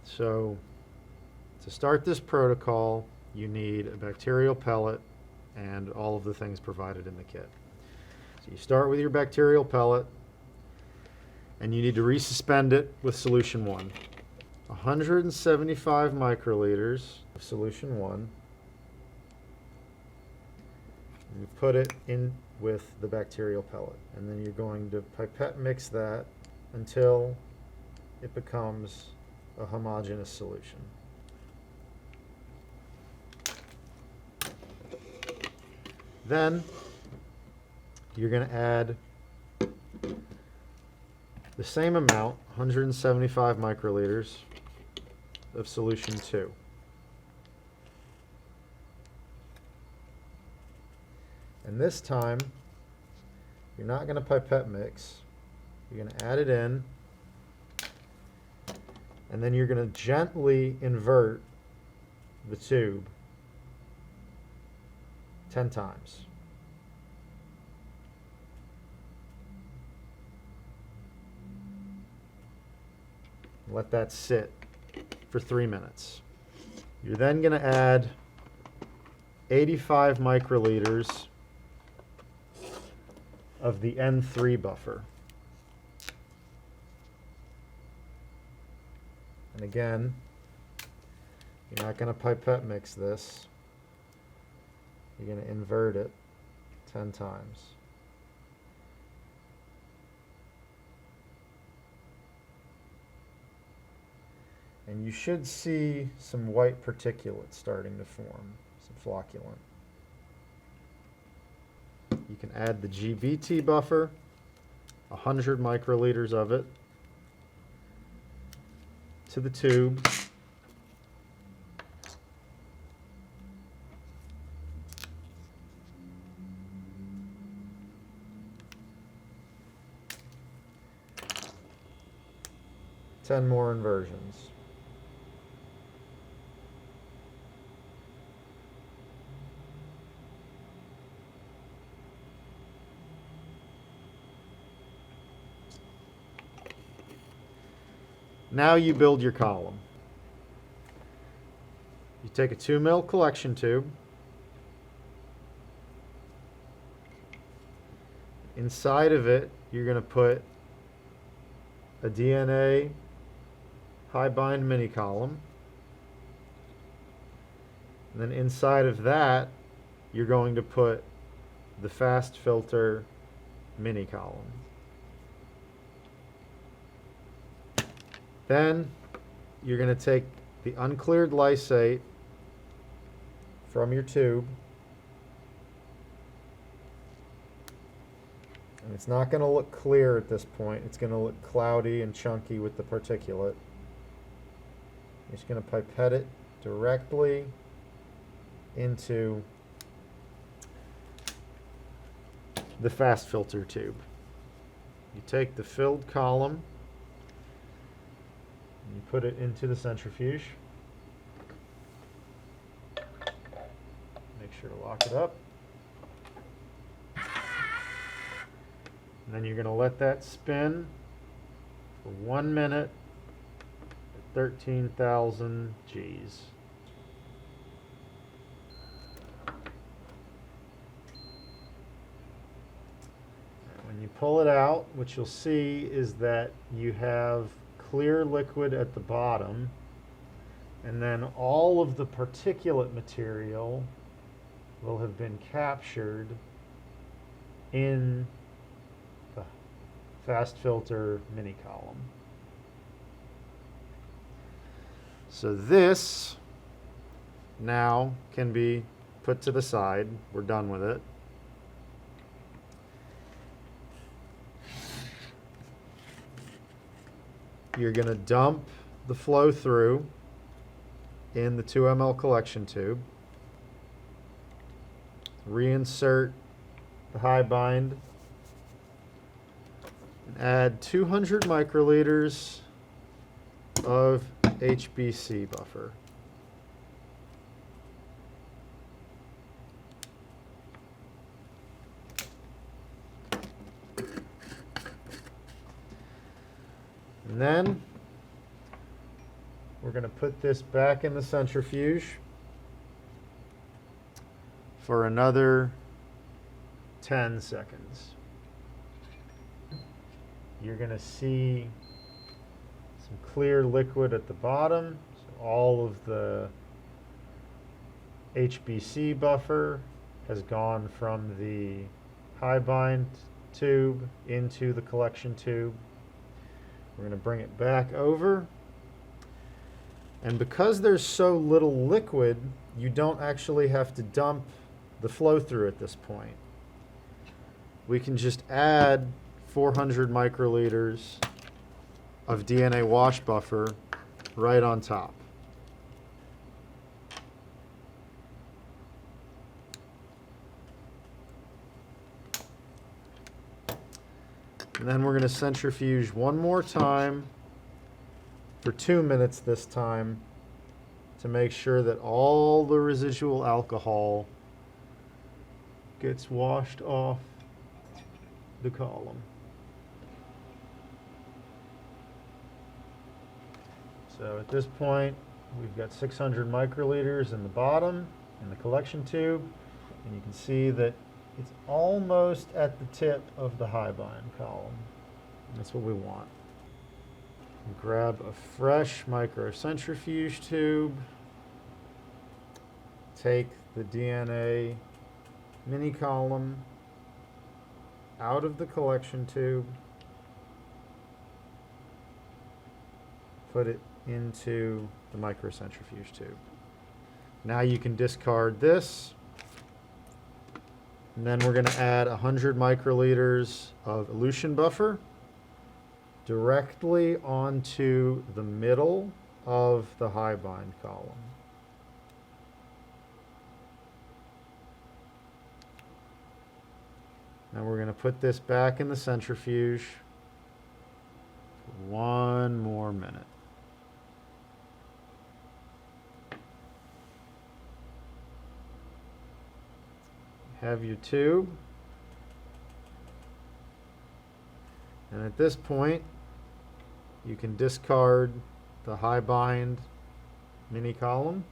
So to start this protocol, you need a bacterial pellet and all of the things provided in the kit. So you start with your bacterial pellet, and you need to resuspend it with solution 1. 175 microliters of solution 1. And you put it in with the bacterial pellet, and then you're going to pipette mix that until it becomes a homogeneous solution. Then you're going to add the same amount, 175 microliters of solution 2. And this time, you're not going to pipette mix. You're going to add it in, and then you're going to gently invert the tube 10 times. Let that sit for 3 minutes. You're then going to add 85 microliters of the N3 buffer. And again, you're not going to pipette mix this. You're going to invert it 10 times. And you should see some white particulate starting to form, some flocculant. You can add the GBT buffer, 100 microliters of it, to the tube. Ten more inversions. Now you build your column. You take a 2 ml collection tube. Inside of it, you're going to put a DNA high bind mini column. And then inside of that, you're going to put the fast filter mini column. Then you're going to take the uncleared lysate from your tube, and it's not going to look clear at this point. It's going to look cloudy and chunky with the particulate. You're just going to pipette it directly into the fast filter tube. You take the filled column, you put it into the centrifuge. Make sure to lock it up. And then you're going to let that spin for 1 minute at 13,000 Gs. When you pull it out, what you'll see is that you have clear liquid at the bottom, and then all of the particulate material will have been captured in the fast filter mini column. So this now can be put to the side. We're done with it. You're going to dump the flow through in the 2 ml collection tube. Reinsert the high bind. And add 200 microliters of HBC buffer. And then we're going to put this back in the centrifuge for another 10 seconds. You're going to see some clear liquid at the bottom. So all of the HBC buffer has gone from the high bind tube into the collection tube. We're going to bring it back over. And because there's so little liquid, you don't actually have to dump the flow through at this point. We can just add 400 microliters of DNA wash buffer right on top. And then we're going to centrifuge one more time for 2 minutes this time to make sure that all the residual alcohol gets washed off the column. So at this point, we've got 600 microliters in the bottom in the collection tube, and you can see that it's almost at the tip of the high bind column. That's what we want. Grab a fresh microcentrifuge tube, take the DNA mini column out of the collection tube, put it into the microcentrifuge tube. Now you can discard this, and then we're going to add 100 microliters of elution buffer directly onto the middle of the high bind column. Now we're going to put this back in the centrifuge for 1 more minute. Have your tube, and at this point you can discard the high bind mini column,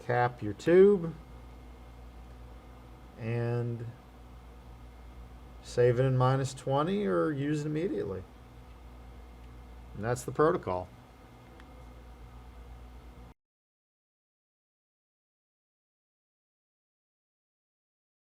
cap your tube, and save it in -20 or use it immediately. And that's the protocol.